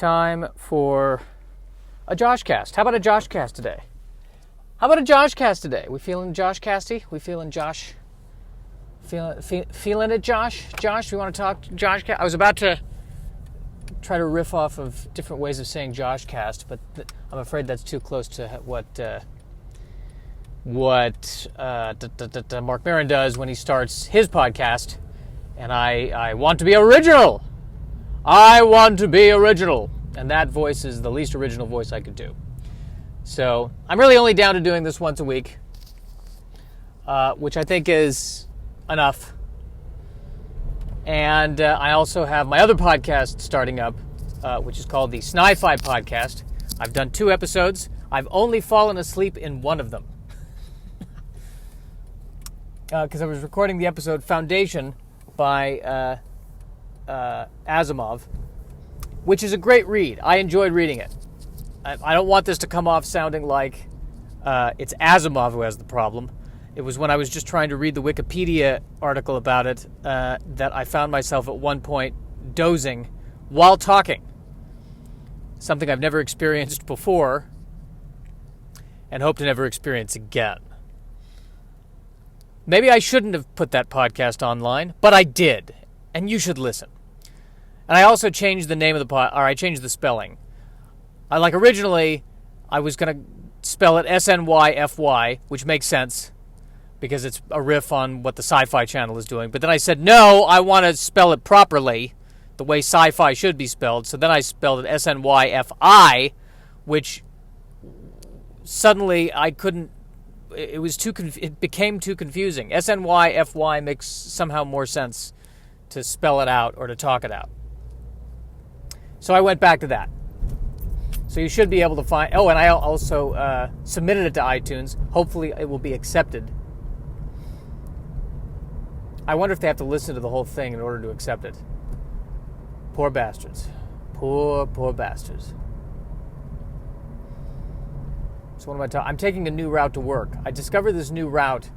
time for a Joshcast. How about a Joshcast today? We feeling Joshcasty? We feeling Josh? Feeling it, Josh? Josh, we want to talk Joshcast? I was about to try to riff off of different ways of saying Joshcast, but I'm afraid that's too close to what Mark Maron does when he starts his podcast. And I want to be original. I want to be original. And that voice is the least original voice I could do. So I'm really only down to doing this once a week, which I think is enough. And I also have my other podcast starting up, which is called the Sci-Fi Podcast. I've done 2 episodes. I've only fallen asleep in one of them. Because I was recording the episode Foundation by Asimov, which is a great read. I enjoyed reading it. I don't want this to come off sounding like it's Asimov who has the problem. It was when I was just trying to read the Wikipedia article about it that I found myself at one point dozing while talking. Something I've never experienced before and hope to never experience again. Maybe I shouldn't have put that podcast online, but I did, and you should listen. And I also changed the name of the I changed the spelling. Originally, I was going to spell it S-N-Y-F-Y, which makes sense, because it's a riff on what the Sci-Fi Channel is doing. But then I said, no, I want to spell it properly, the way sci-fi should be spelled. So then I spelled it S-N-Y-F-I, which suddenly I couldn't. It became too confusing. S-N-Y-F-Y makes somehow more sense to spell it out or to talk it out. So I went back to that. So you should be able to find... Oh, and I also submitted it to iTunes. Hopefully it will be accepted. I wonder if they have to listen to the whole thing in order to accept it. Poor bastards. Poor bastards. So what am I talking? I'm taking a new route to work. I discovered this new route.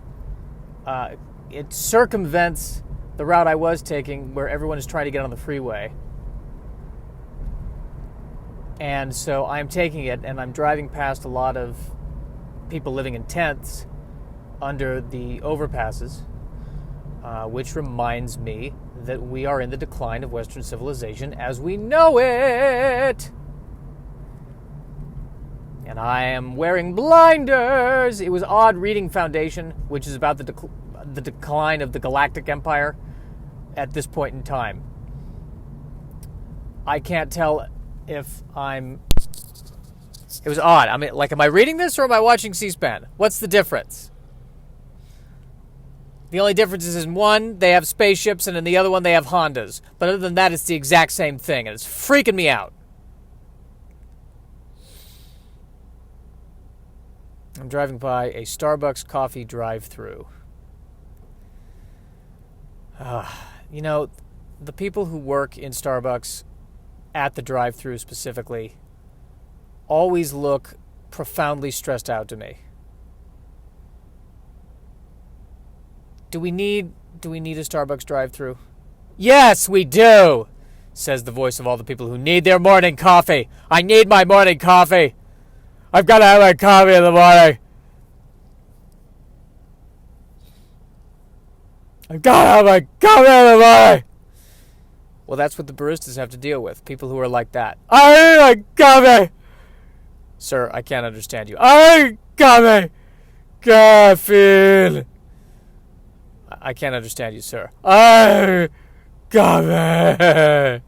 It circumvents the route I was taking where everyone is trying to get on the freeway. And so I'm taking it, and I'm driving past a lot of people living in tents under the overpasses, which reminds me that we are in the decline of Western civilization as we know it. And I am wearing blinders. It was odd reading Foundation, which is about the decline of the Galactic Empire at this point in time. I can't tell if I'm... It was odd. I mean, am I reading this or am I watching C-SPAN? What's the difference? The only difference is in one, they have spaceships, and in the other one, they have Hondas. But other than that, it's the exact same thing, and it's freaking me out. I'm driving by a Starbucks coffee drive-thru. The people who work in Starbucks at the drive-thru specifically always look profoundly stressed out to me. Do we need a Starbucks drive-thru? Yes, we do, says the voice of all the people who need their morning coffee. I need my morning coffee. I've got to have my coffee in the morning. I've got to have my coffee in the morning. Well, that's what the baristas have to deal with. People who are like that. I need my coffee. Sir, I can't understand you. I need coffee. Caffeine. I can't understand you, sir. I need coffee.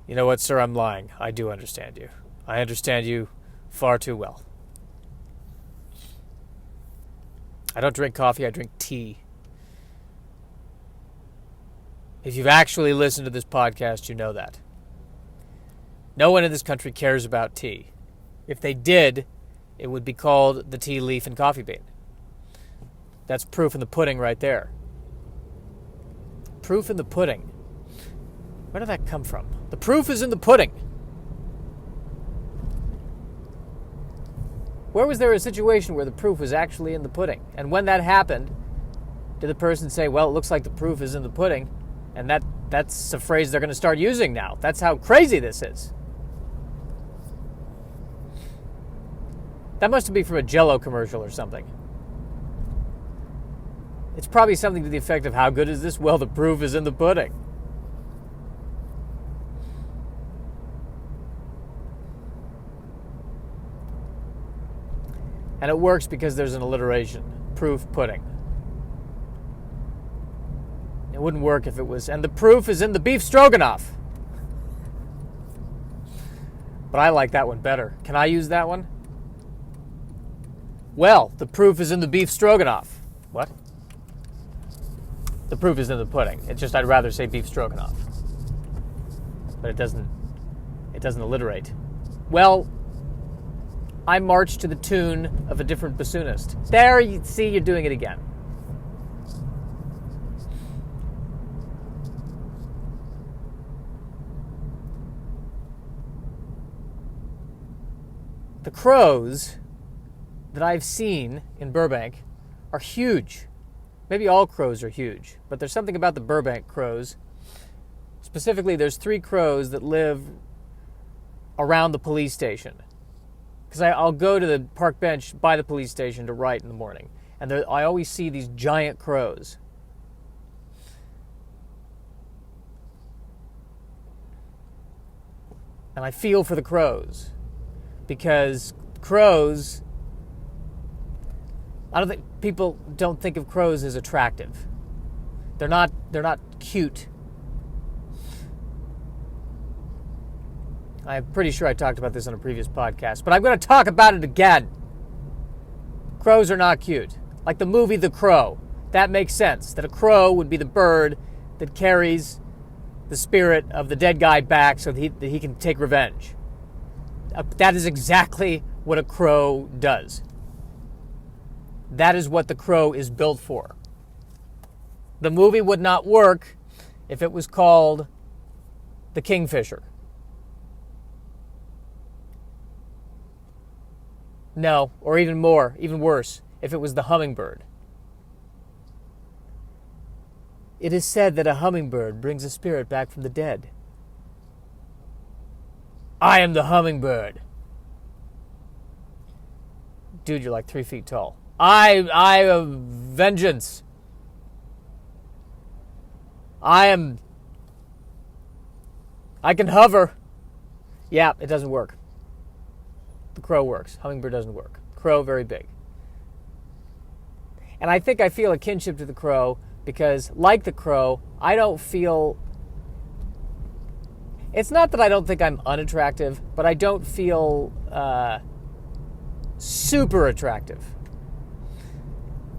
You know what, sir? I'm lying. I do understand you. I understand you far too well. I don't drink coffee, I drink tea. If you've actually listened to this podcast, you know that. No one in this country cares about tea. If they did, it would be called the tea leaf and coffee bean. That's proof in the pudding right there. Proof in the pudding. Where did that come from? The proof is in the pudding. Where was there a situation where the proof was actually in the pudding? And when that happened, did the person say, well, it looks like the proof is in the pudding, and that That's a phrase they're going to start using now. That's how crazy this is. That must be from a Jell-O commercial or something. It's probably something to the effect of, how good is this? Well, the proof is in the pudding. And it works because there's an alliteration. Proof pudding. It wouldn't work if it was, and the proof is in the beef stroganoff. But I like that one better. Can I use that one? Well, the proof is in the beef stroganoff. What? The proof is in the pudding. It's just I'd rather say beef stroganoff. But it doesn't alliterate. Well, I march to the tune of a different bassoonist. There, you see, you're doing it again. The crows that I've seen in Burbank are huge. Maybe all crows are huge, but there's something about the Burbank crows. Specifically, there's 3 crows that live around the police station. Because I'll go to the park bench by the police station to write in the morning, and I always see these giant crows. And I feel for the crows. Because crows, people don't think of crows as attractive. They're not cute. I'm pretty sure I talked about this on a previous podcast, but I'm going to talk about it again. Crows are not cute. Like the movie The Crow. That makes sense, that a crow would be the bird that carries the spirit of the dead guy back so that he can take revenge. That is exactly what a crow does. That is what the crow is built for. The movie would not work if it was called The Kingfisher. No, or even worse, if it was The Hummingbird. It is said that a hummingbird brings a spirit back from the dead. I am the hummingbird. Dude, you're like 3 feet tall. I am vengeance. I can hover. Yeah, it doesn't work. The crow works. Hummingbird doesn't work. Crow, very big. And I think I feel a kinship to the crow because, like the crow, I don't feel... It's not that I don't think I'm unattractive, but I don't feel super attractive.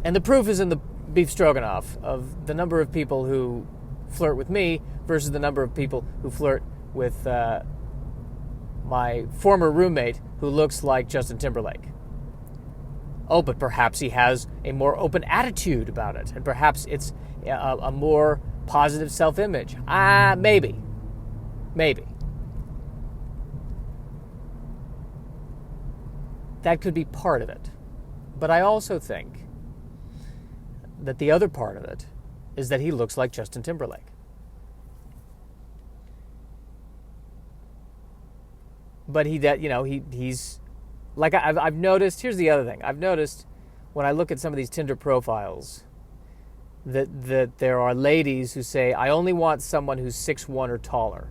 And the proof is in the beef stroganoff of the number of people who flirt with me versus the number of people who flirt with my former roommate who looks like Justin Timberlake. Oh, but perhaps he has a more open attitude about it, and perhaps it's a more positive self-image. Maybe. That could be part of it. But I also think that the other part of it is that he looks like Justin Timberlake. But he's like I've noticed. Here's the other thing. I've noticed when I look at some of these Tinder profiles that there are ladies who say, I only want someone who's 6'1" or taller.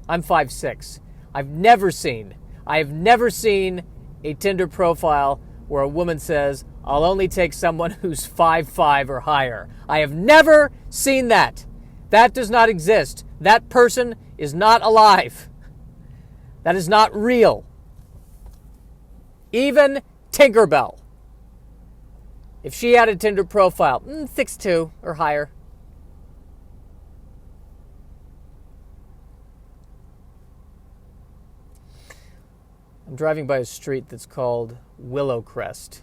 I'm 5'6". I have never seen a Tinder profile where a woman says, I'll only take someone who's 5'5" or higher. I have never seen that. That does not exist. That person is not alive. That is not real. Even Tinkerbell, if she had a Tinder profile, 6'2" or higher. I'm driving by a street that's called Willowcrest.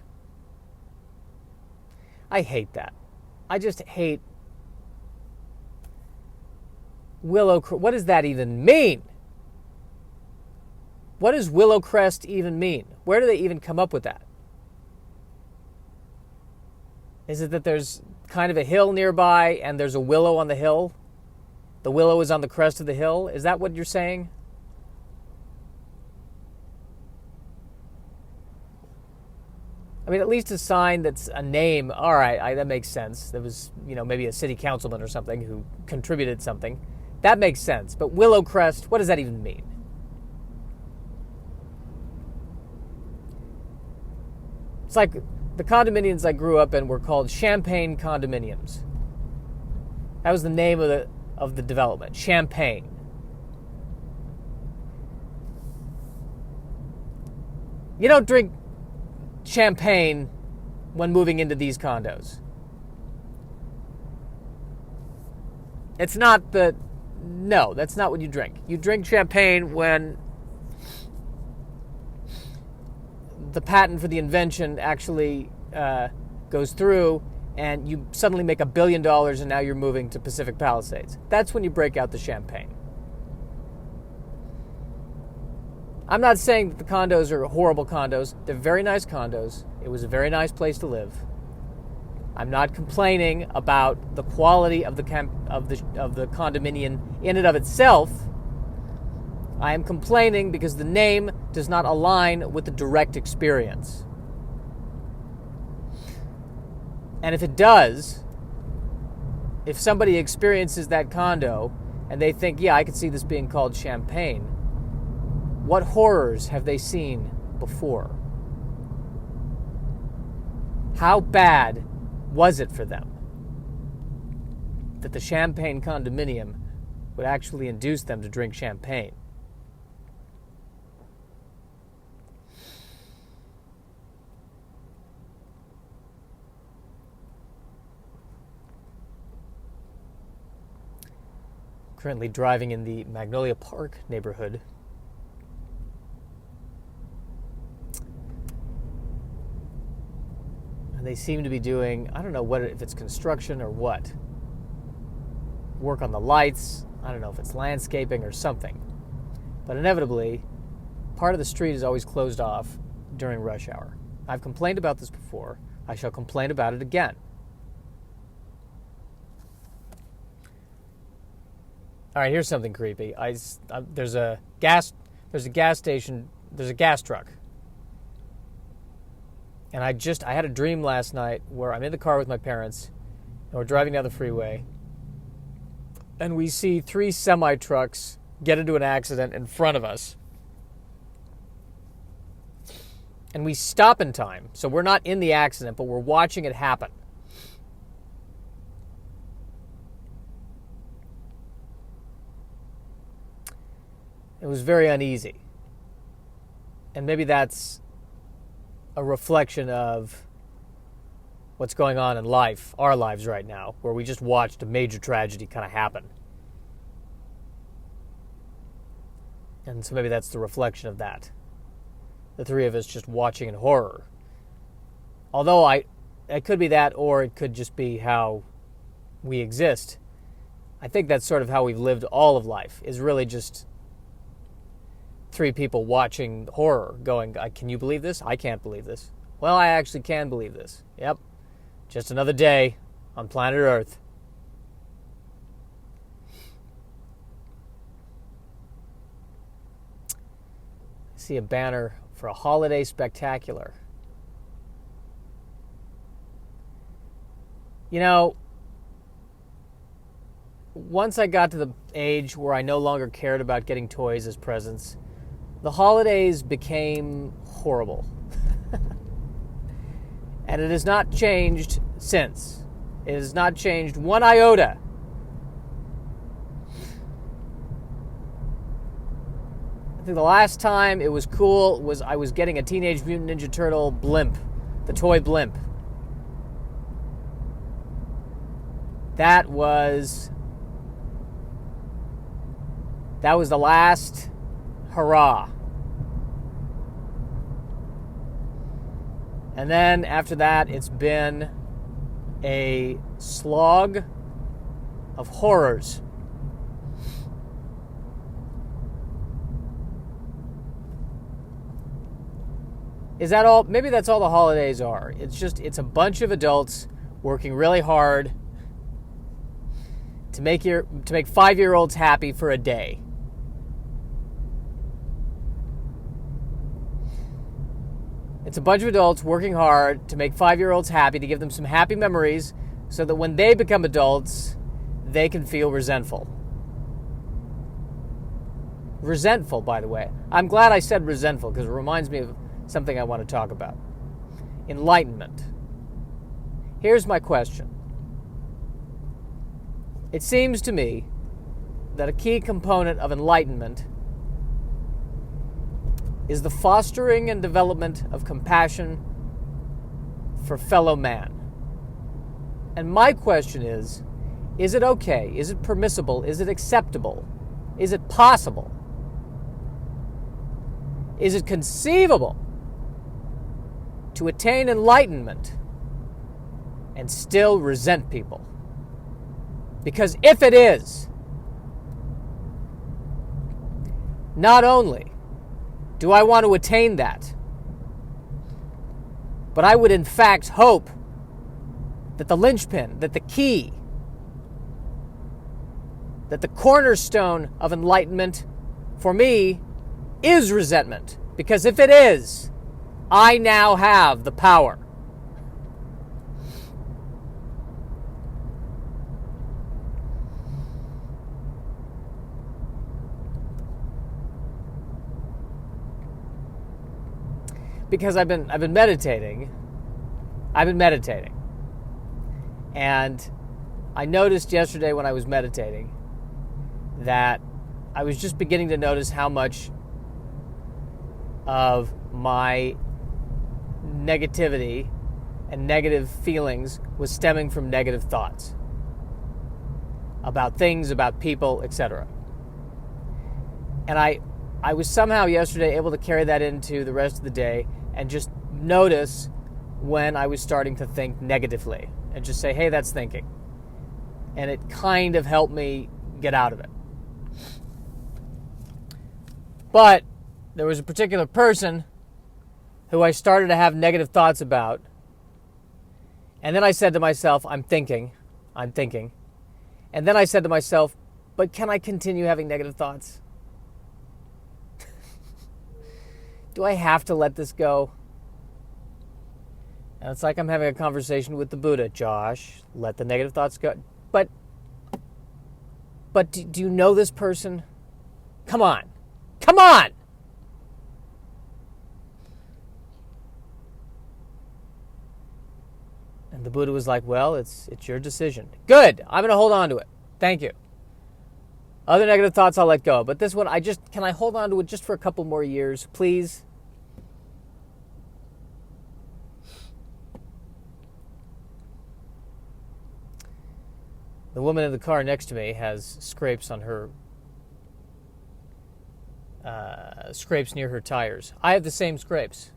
I hate that. I just hate Willowcrest. What does that even mean? What does Willowcrest even mean? Where do they even come up with that? Is it that there's kind of a hill nearby and there's a willow on the hill. The willow is on the crest of the hill. Is that what you're saying? I mean, at least a sign that's a name. All right, that makes sense. There was, maybe a city councilman or something who contributed something. That makes sense. But Willow Crest, what does that even mean? It's like the condominiums I grew up in were called Champagne condominiums. That was the name of the development, Champagne. You don't drink champagne when moving into these condos. It's not no, that's not what you drink. You drink champagne when the patent for the invention actually goes through and you suddenly make $1 billion and now you're moving to Pacific Palisades. That's when you break out the champagne. I'm not saying that the condos are horrible condos. They're very nice condos. It was a very nice place to live. I'm not complaining about the quality of the condominium in and of itself. I am complaining because the name does not align with the direct experience. And if it does, if somebody experiences that condo and they think, yeah, I could see this being called Champagne, what horrors have they seen before? How bad was it for them that the Champagne condominium would actually induce them to drink champagne? Currently driving in the Magnolia Park neighborhood. And they seem to be doing, I don't know if it's construction or what. Work on the lights. I don't know if it's landscaping or something. But inevitably, part of the street is always closed off during rush hour. I've complained about this before. I shall complain about it again. All right, here's something creepy. There's a gas station. There's a gas truck. And I had a dream last night where I'm in the car with my parents, and we're driving down the freeway, and we see 3 semi-trucks get into an accident in front of us. And we stop in time, so we're not in the accident, but we're watching it happen. It was very uneasy. And maybe that's a reflection of what's going on in life, our lives right now, where we just watched a major tragedy kind of happen. And so maybe that's the reflection of that. The 3 of us just watching in horror. Although it could be that, or it could just be how we exist. I think that's sort of how we've lived all of life, is really just 3 people watching horror, going, can you believe this? I can't believe this. Well, I actually can believe this. Yep. Just another day on planet Earth. I see a banner for a holiday spectacular. Once I got to the age where I no longer cared about getting toys as presents, the holidays became horrible. And it has not changed since. It has not changed one iota. I think the last time it was cool was I was getting a Teenage Mutant Ninja Turtle blimp, the toy blimp. That was the last hurrah. And then after that, it's been a slog of horrors. Is that all? Maybe that's all the holidays are. It's a bunch of adults working really hard to make 5-year-olds happy for a day. It's a bunch of adults working hard to make 5-year-olds happy, to give them some happy memories so that when they become adults, they can feel resentful. Resentful, by the way. I'm glad I said resentful because it reminds me of something I want to talk about. Enlightenment. Here's my question. It seems to me that a key component of enlightenment is the fostering and development of compassion for fellow man. And my question is it okay? Is it permissible? Is it acceptable? Is it possible? Is it conceivable to attain enlightenment and still resent people? Because if it is, not only do I want to attain that, but I would in fact hope that the linchpin, that the key, that the cornerstone of enlightenment for me is resentment. Because if it is, I now have the power. Because I've been meditating. And I noticed yesterday when I was meditating that I was just beginning to notice how much of my negativity and negative feelings was stemming from negative thoughts about things, about people, etc. And I was somehow yesterday able to carry that into the rest of the day and just notice when I was starting to think negatively and just say, hey, that's thinking. And it kind of helped me get out of it. But there was a particular person who I started to have negative thoughts about. And then I said to myself, I'm thinking. And then I said to myself, but can I continue having negative thoughts? Do I have to let this go? And it's like I'm having a conversation with the Buddha. Josh, let the negative thoughts go. But do you know this person? Come on. And the Buddha was like, well, it's your decision. Good. I'm going to hold on to it. Thank you. Other negative thoughts I'll let go. But this one, can I hold on to it just for a couple more years, please? The woman in the car next to me has scrapes on her, scrapes near her tires. I have the same scrapes.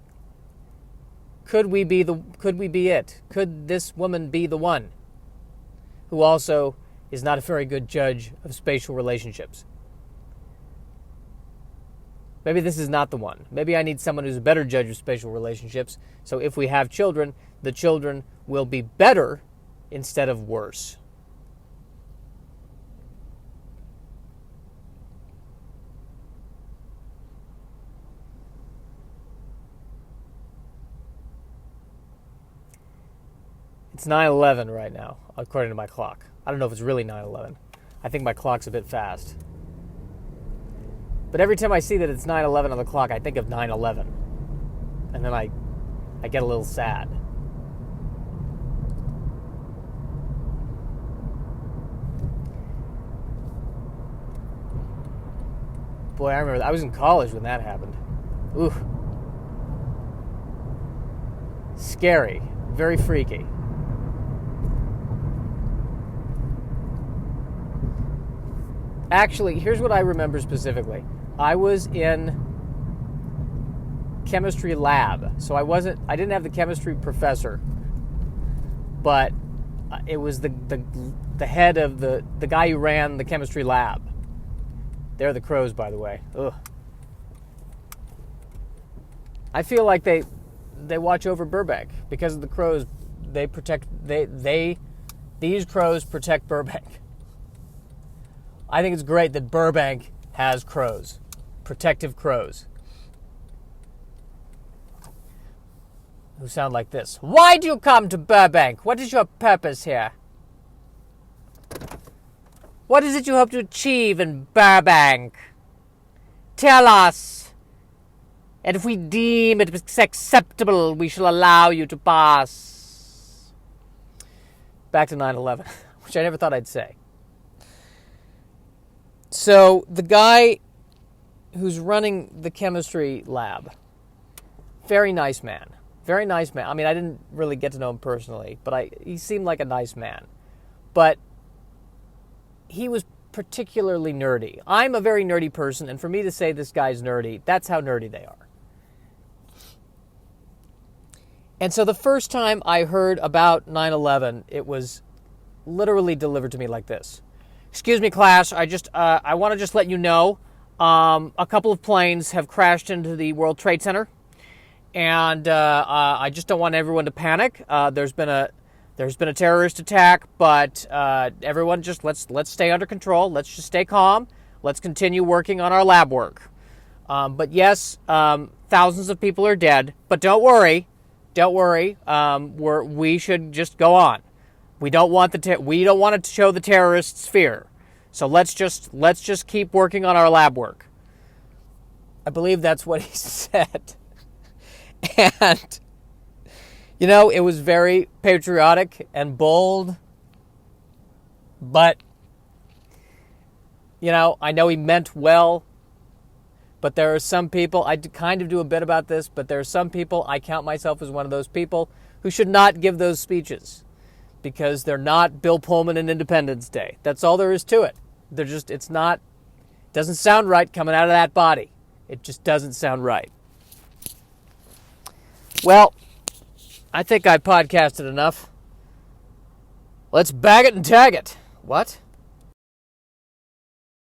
Could we be it? Could this woman be the one who also is not a very good judge of spatial relationships? Maybe this is not the one. Maybe I need someone who's a better judge of spatial relationships, so if we have children, the children will be better instead of worse. It's 9:11 right now, according to my clock. I don't know if it's really 9:11. I think my clock's a bit fast. But every time I see that it's 9:11 on the clock, I think of 9/11. And then I get a little sad. Boy, I remember, I was in college when that happened. Ooh. Scary. Very freaky. Actually, here's what I remember specifically. I was in chemistry lab. So I didn't have the chemistry professor, but it was the head of the guy who ran the chemistry lab. They're the Crows, by the way. Ugh. I feel like they watch over Burbank because of the Crows. these crows protect Burbank. I think it's great that Burbank has crows, protective crows, who sound like this. Why do you come to Burbank? What is your purpose here? What is it you hope to achieve in Burbank? Tell us. And if we deem it acceptable, we shall allow you to pass. Back to 9/11, which I never thought I'd say. So the guy who's running the chemistry lab, very nice man. Very nice man. I mean, I didn't really get to know him personally, but he seemed like a nice man. But he was particularly nerdy. I'm a very nerdy person, and for me to say this guy's nerdy, that's how nerdy they are. And so the first time I heard about 9/11, it was literally delivered to me like this. Excuse me, class, I want to just let you know, a couple of planes have crashed into the World Trade Center, and I just don't want everyone to panic. There's been a terrorist attack, but everyone just let's stay under control. Let's just stay calm. Let's continue working on our lab work. But yes, thousands of people are dead, but don't worry. We should just go on. We don't want to show the terrorists fear. So let's just keep working on our lab work. I believe that's what he said. And it was very patriotic and bold. But I know he meant well. But there are some people, I kind of do a bit about this, but there are some people, I count myself as one of those people, who should not give those speeches because they're not Bill Pullman and Independence Day. That's all there is to it. It doesn't sound right coming out of that body. It just doesn't sound right. Well, I think I podcasted enough. Let's bag it and tag it. What?